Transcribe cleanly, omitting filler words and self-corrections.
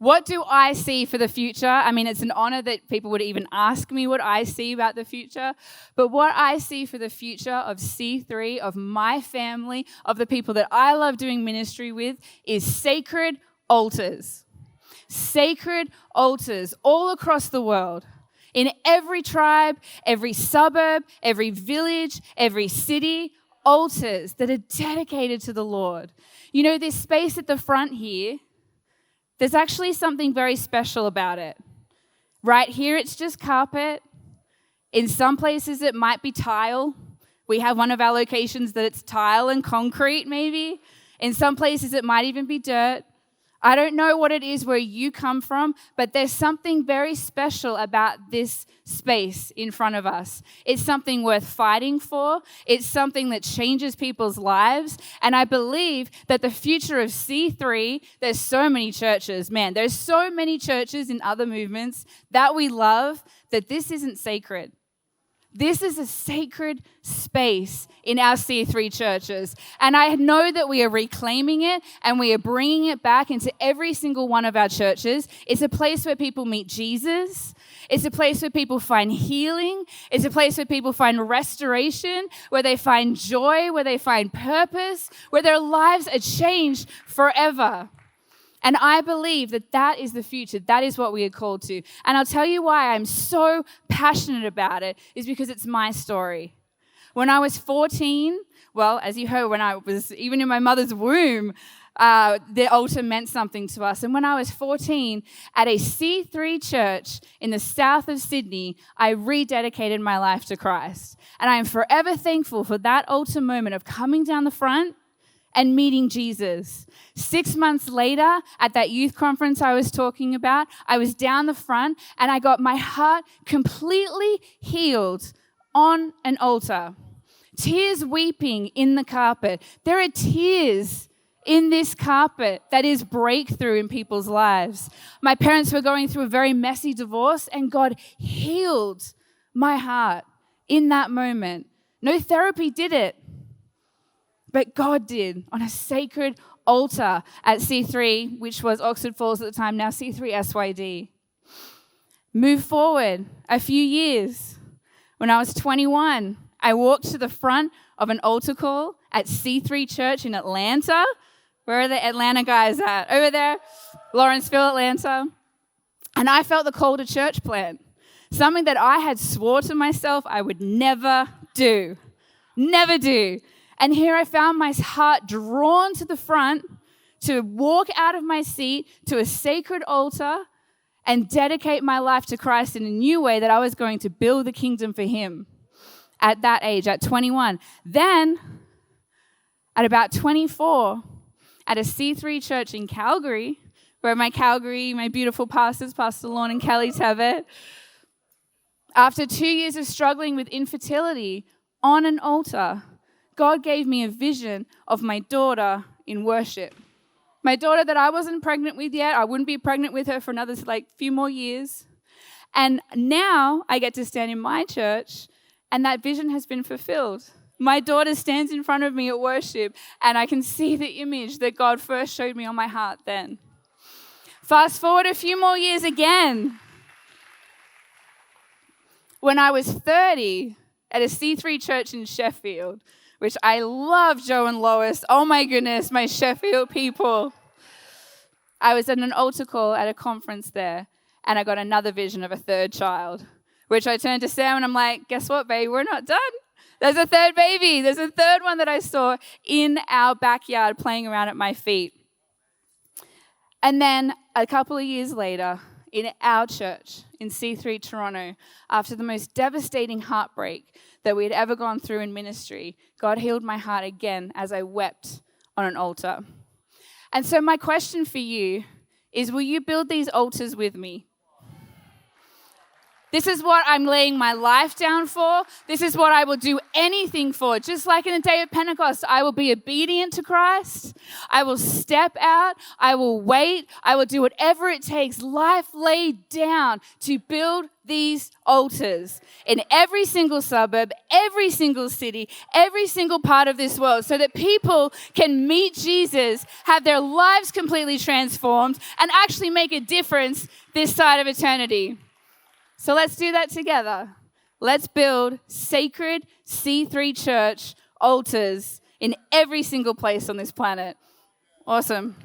What do I see for the future? I mean, it's an honor that people would even ask me what I see about the future. But what I see for the future of C3, of my family, of the people that I love doing ministry with, is sacred altars. Sacred altars all across the world. In every tribe, every suburb, every village, every city, altars that are dedicated to the Lord. You know, this space at the front here, there's actually something very special about it. Right here, it's just carpet. In some places, it might be tile. We have one of our locations that it's tile and concrete, maybe. In some places, it might even be dirt. I don't know what it is where you come from, but there's something very special about this space in front of us. It's something worth fighting for. It's something that changes people's lives. And I believe that the future of C3, there's so many churches, man, there's so many churches in other movements that we love, that this isn't sacred. This is a sacred space in our C3 churches. And I know that we are reclaiming it and we are bringing it back into every single one of our churches. It's a place where people meet Jesus. It's a place where people find healing. It's a place where people find restoration, where they find joy, where they find purpose, where their lives are changed forever. And I believe that that is the future. That is what we are called to. And I'll tell you why I'm so passionate about it is because it's my story. When I was 14, well, as you heard, when I was even in my mother's womb, the altar meant something to us. And when I was 14, at a C3 church in the south of Sydney, I rededicated my life to Christ. And I am forever thankful for that altar moment of coming down the front and meeting Jesus. 6 months later, at that youth conference I was talking about, I was down the front and I got my heart completely healed on an altar. Tears weeping in the carpet. There are tears in this carpet that is breakthrough in people's lives. My parents were going through a very messy divorce and God healed my heart in that moment. No therapy did it. But God did on a sacred altar at C3, which was Oxford Falls at the time, now C3 SYD. Move forward a few years. When I was 21, I walked to the front of an altar call at C3 Church in Atlanta. Where are the Atlanta guys at? Over there, Lawrenceville, Atlanta. And I felt the call to church plant, something that I had swore to myself I would never do. Never do. And here I found my heart drawn to the front to walk out of my seat to a sacred altar and dedicate my life to Christ in a new way that I was going to build the kingdom for him at that age, at 21. Then, at about 24, at a C3 church in Calgary, where my beautiful pastors, Pastor Lorne and Kelly Tevitt, after 2 years of struggling with infertility on an altar, God gave me a vision of my daughter in worship. My daughter that I wasn't pregnant with yet. I wouldn't be pregnant with her for another few more years. And now I get to stand in my church and that vision has been fulfilled. My daughter stands in front of me at worship and I can see the image that God first showed me on my heart then. Fast forward a few more years again. When I was 30 at a C3 church in Sheffield, which I love Joe and Lois. Oh my goodness, my Sheffield people. I was at an altar call at a conference there, and I got another vision of a third child, which I turned to Sam and I'm like, guess what, babe? We're not done. There's a third baby. There's a third one that I saw in our backyard playing around at my feet. And then a couple of years later, in our church in C3 Toronto, after the most devastating heartbreak that we had ever gone through in ministry, God healed my heart again as I wept on an altar. And so my question for you is, will you build these altars with me? This is what I'm laying my life down for. This is what I will do anything for. Just like in the day of Pentecost, I will be obedient to Christ. I will step out. I will wait. I will do whatever it takes. Life laid down to build these altars in every single suburb, every single city, every single part of this world so that people can meet Jesus, have their lives completely transformed, and actually make a difference this side of eternity. So let's do that together. Let's build sacred C3 church altars in every single place on this planet. Awesome.